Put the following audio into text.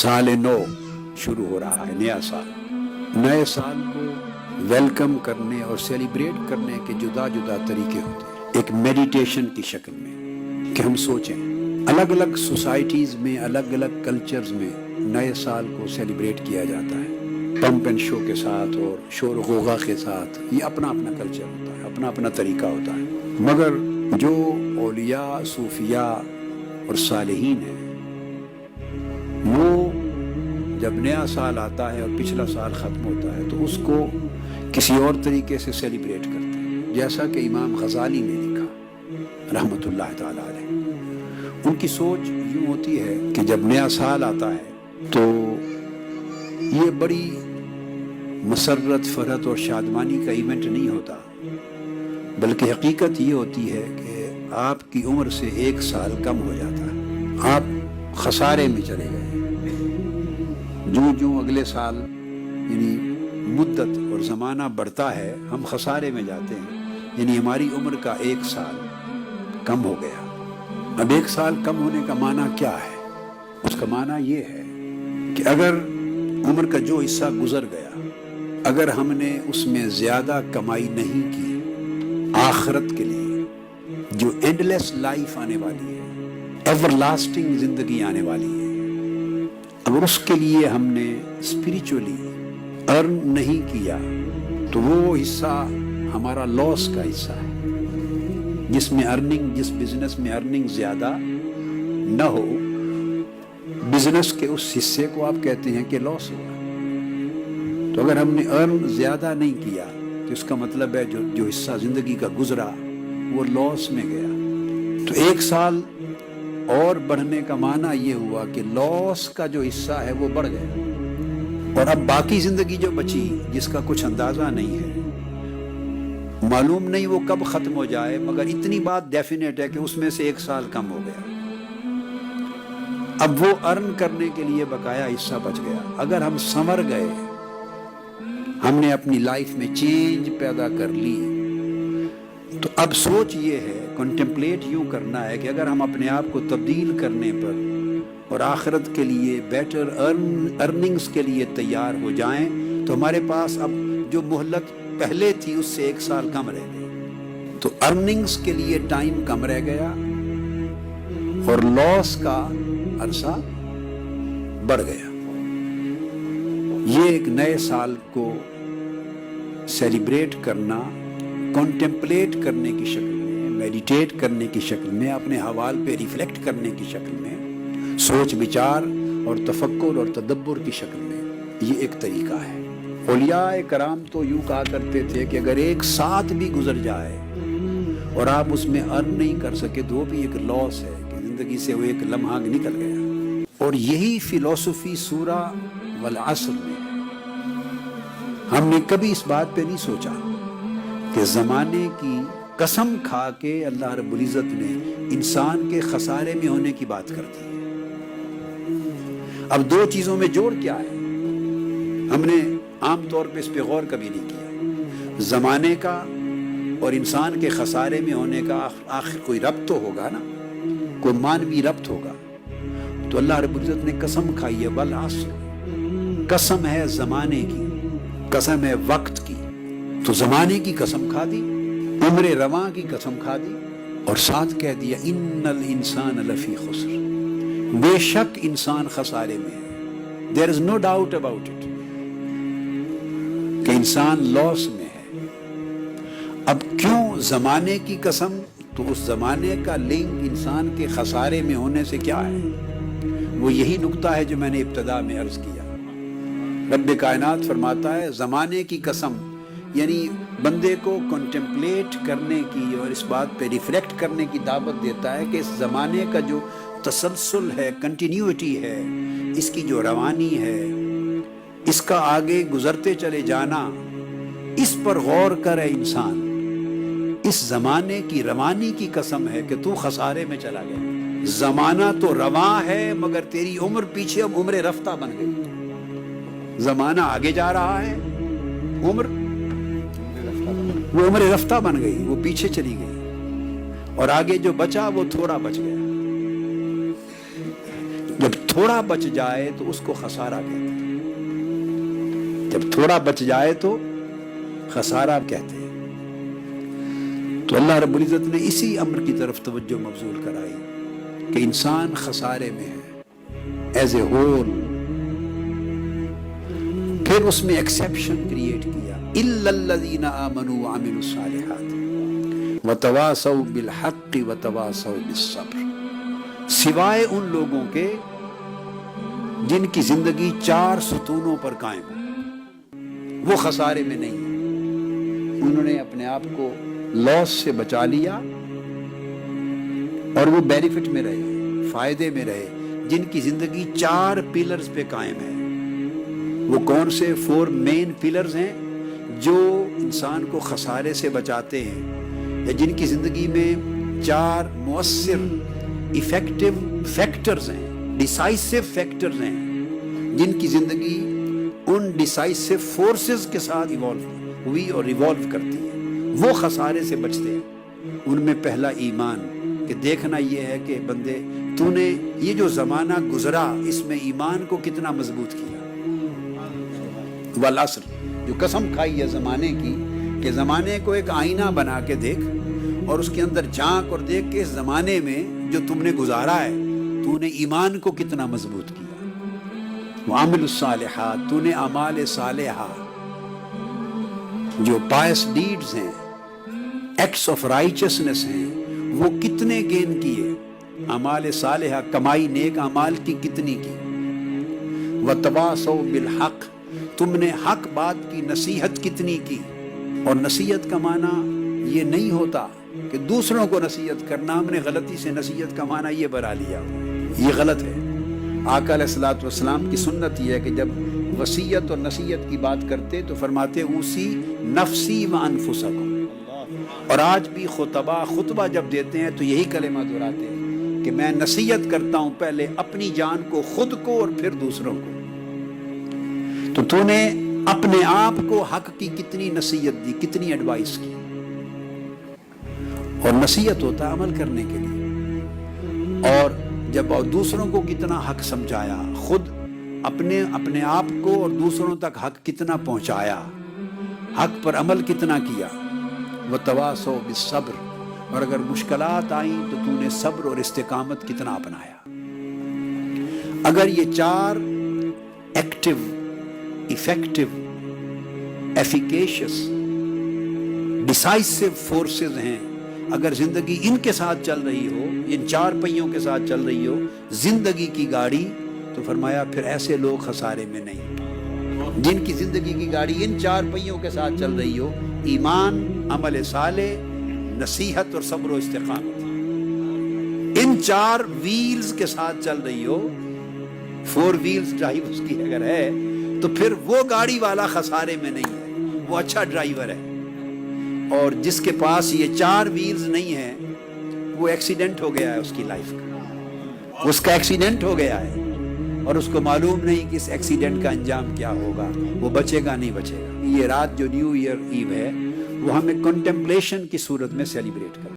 साल नौ शुरू हो रहा है, नया साल। नए साल को वेलकम करने और सेलिब्रेट करने के जुदा जुदा तरीके होते हैं। एक मेडिटेशन की शक्ल में कि हम सोचें, अलग अलग सोसाइटीज़ में, अलग अलग कल्चर्स में नए साल को सेलिब्रेट किया जाता है पंप एंड शो के साथ और शोर गोगा के साथ। ये अपना अपना कल्चर होता है, अपना अपना तरीका होता है। मगर जो औलिया, सूफिया और सालिहीन हैं, वो जब नया साल आता है और पिछला साल ख़त्म होता है तो उसको किसी और तरीके से सेलिब्रेट करते हैं, जैसा कि इमाम गज़ाली ने लिखा रहमतुल्लाह ताला अलैह। उनकी सोच यूँ होती है कि जब नया साल आता है तो ये बड़ी मसरत, फरहत और शादमानी का इवेंट नहीं होता, बल्कि हकीकत ये होती है कि आपकी उम्र से एक साल कम हो जाता है, आप खसारे में चले गए। जो जो अगले साल यानी मुद्दत और ज़माना बढ़ता है, हम खसारे में जाते हैं, यानी हमारी उम्र का एक साल कम हो गया। अब एक साल कम होने का माना क्या है? उसका माना ये है कि अगर उम्र का जो हिस्सा गुजर गया, अगर हमने उसमें ज़्यादा कमाई नहीं की आखिरत के लिए, जो एंडलेस लाइफ आने वाली है, एवरलास्टिंग ज़िंदगी आने वाली है, अगर उसके लिए हमने स्पिरिचुअली अर्न नहीं किया तो वो हिस्सा हमारा लॉस का हिस्सा है। जिसमें अर्निंग, जिस बिजनेस में अर्निंग ज़्यादा न हो, बिजनेस के उस हिस्से को आप कहते हैं कि लॉस हुआ। तो अगर हमने अर्न ज़्यादा नहीं किया तो इसका मतलब है जो हिस्सा ज़िंदगी का गुजरा वो लॉस में गया। तो एक साल और बढ़ने का माना ये हुआ कि लॉस का जो हिस्सा है वो बढ़ गया, और अब बाकी ज़िंदगी जो बची, जिसका कुछ अंदाज़ा नहीं है, मालूम नहीं वो कब ख़त्म हो जाए, मगर इतनी बात डेफिनेट है कि उसमें से एक साल कम हो गया। अब वो अर्न करने के लिए बकाया हिस्सा बच गया। अगर हम संवर गए, हमने अपनी लाइफ में चेंज पैदा कर ली, तो अब सोच ये है, कॉन्टेम्पलेट यूँ करना है कि अगर हम अपने आप को तब्दील करने पर और आखिरत के लिए बेटर अर्निंग्स के लिए तैयार हो जाएं, तो हमारे पास अब जो मोहलत पहले थी उससे एक साल कम रह गई। तो अर्निंग्स के लिए टाइम कम रह गया और लॉस का अरसा बढ़ गया। ये एक नए साल को सेलिब्रेट करना, कॉन्टेम्पलेट करने की शक्ल में, मेडिटेट करने की शक्ल में, अपने हवाल पे रिफ्लेक्ट करने की शक्ल में, सोच विचार और तफक्कुर और तदब्बुर की शक्ल में, ये एक तरीका है। औलिया कराम तो यूँ कहा करते थे कि अगर एक साथ भी गुजर जाए और आप उसमें अर्न नहीं कर सके तो वो भी एक लॉस है कि ज़िंदगी से वो एक लम्हा निकल गया। और यही फिलॉसफी सूरा वल असर में है। हमने कभी इस बात पे नहीं सोचा कि ज़माने की कसम खा के अल्लाह रब्बुल इज़्ज़त ने इंसान के खसारे में होने की बात कर दी है। अब दो चीज़ों में जोड़ क्या है, हमने आम तौर पे इस पे गौर कभी नहीं किया। ज़माने का और इंसान के खसारे में होने का आखिर कोई रब्त तो होगा ना, कोई मानवी रब्त होगा। तो अल्लाह रब्बुल इज़्ज़त ने कसम खाई है, वल असर, कसम है ज़माने की, कसम है वक्त की। तो ज़माने की कसम खा दी, उम्र रवां की कसम खा दी, और साथ कह दिया इन्नल इंसान लफी खुस्र, बेशक इंसान खसारे में है। There is no doubt about it कि इंसान लॉस में है। अब क्यों ज़माने की कसम? तो उस ज़माने का लिंक इंसान के खसारे में होने से क्या है? वो यही नुक्ता है जो मैंने इब्तिदा में अर्ज किया। रब्बे कायनात फरमाता है ज़माने की कसम, यानी बंदे को कॉन्टेम्पलेट करने की और इस बात पे रिफ्लेक्ट करने की दावत देता है कि इस ज़माने का जो तसलसल है, कंटिन्यूटी है, इसकी जो रवानी है, इसका आगे गुजरते चले जाना, इस पर गौर करे इंसान। इस ज़माने की रवानी की कसम है कि तू खसारे में चला गया। ज़माना तो रवां है मगर तेरी उम्र पीछे अब उम्र रफ्ता बन गई। ज़माना आगे जा रहा है, उम्र वो उम्र रफ्ता बन गई, वो पीछे चली गई, और आगे जो बचा वो थोड़ा बच गया। جب تھوڑا بچ جائے تو اس کو خسارہ کہتے ہیں، جب تھوڑا بچ جائے تو خسارہ کہتے ہیں۔ تو اللہ رب العزت نے اسی امر کی طرف توجہ مبذول کرائی کہ انسان خسارے میں ہے ایز اے ہول۔ پھر اس میں ایکسیپشن کریٹ کیا، الا الذین آمنوا وعملوا الصالحات وتواصوا بالحق وتواصوا بالصبر، سوائے ان لوگوں کے جن کی زندگی 4 ستونوں پر قائم ہو، وہ خسارے میں نہیں ہیں، انہوں نے اپنے آپ کو لاس سے بچا لیا اور وہ بینیفٹ میں رہے، فائدے میں رہے، جن کی زندگی 4 پلرز پہ قائم ہے۔ وہ کون سے 4 مین پلرز ہیں جو انسان کو خسارے سے بچاتے ہیں، یا جن کی زندگی میں 4 مؤثر ایفیکٹو فیکٹرز ہیں، ڈیسائسو فیکٹرز ہیں، جن کی زندگی ان ڈیسائسو فورسز کے ساتھ ایوالو ہوئی اور ایوالو کرتی ہے، وہ خسارے سے بچتے ہیں۔ ان میں پہلا ایمان، کہ دیکھنا یہ ہے کہ بندے تو نے یہ جو زمانہ گزرا اس میں ایمان کو کتنا مضبوط کیا۔ والعصر، جو قسم کھائی ہے زمانے کی کہ زمانے کو ایک آئینہ بنا کے دیکھ اور اس کے اندر جھانک اور دیکھ کہ اس زمانے میں جو تم نے گزارا ہے تو نے ایمان کو کتنا مضبوط کیا۔ وعمل الصالحات، تو نے اعمال صالحہ جو پائس ڈیڈز ہیں، ایکٹس آف رائچسنس ہیں، وہ کتنے گین کیے، اعمال صالحہ کمائی نیک اعمال کی کتنی کی۔ وتواصوا بالحق، تم نے حق بات کی نصیحت کتنی کی۔ اور نصیحت کا معنی یہ نہیں ہوتا کہ دوسروں کو نصیحت کرنا، ہم نے غلطی سے نصیحت کا معنی یہ بنا لیا، یہ غلط ہے۔ آقا علیہ الصلوۃ والسلام کی سنت یہ ہے کہ جب وصیت اور نصیحت کی بات کرتے تو فرماتے اوصی نفسی و انفسکم، اور آج بھی خطبہ جب دیتے ہیں تو یہی کلمہ دہراتے ہیں کہ میں نصیحت کرتا ہوں پہلے اپنی جان کو، خود کو، اور پھر دوسروں کو۔ تو نے اپنے آپ کو حق کی کتنی نصیحت دی، کتنی ایڈوائس کی۔ اور نصیحت ہوتا ہے عمل کرنے کے لیے، اور جب دوسروں کو کتنا حق سمجھایا، خود اپنے آپ کو اور دوسروں تک حق کتنا پہنچایا، حق پر عمل کتنا کیا۔ وتواصوا بالصبر، اور اگر مشکلات آئیں تو تو نے صبر اور استقامت کتنا اپنایا۔ اگر یہ 4 ایکٹیو، ایفیکٹو، ایفیکیشس، ڈیسائسو فورسز ہیں، اگر زندگی ان کے ساتھ چل رہی ہو، ان 4 پہیوں کے ساتھ چل رہی ہو زندگی کی گاڑی، تو فرمایا پھر ایسے لوگ خسارے میں نہیں، جن کی زندگی کی گاڑی ان 4 پہیوں کے ساتھ چل رہی ہو، ایمان، عمل صالح، نصیحت اور صبر و استقامت، ان 4 ویلز کے ساتھ چل رہی ہو، 4 ویلز ڈرائیو اس کی اگر ہے تو پھر وہ گاڑی والا خسارے میں نہیں ہے، وہ اچھا ڈرائیور ہے۔ اور جس کے پاس یہ 4 ویلز نہیں ہیں، وہ ایکسیڈنٹ ہو گیا ہے اس کی لائف کا، اس کا ایکسیڈنٹ ہو گیا ہے، اور اس کو معلوم نہیں کہ اس ایکسیڈنٹ کا انجام کیا ہوگا، وہ بچے گا نہیں بچے گا۔ یہ رات جو نیو ایئر ایو ہے وہ ہمیں کنٹمپلیشن کی صورت میں سیلیبریٹ کریں۔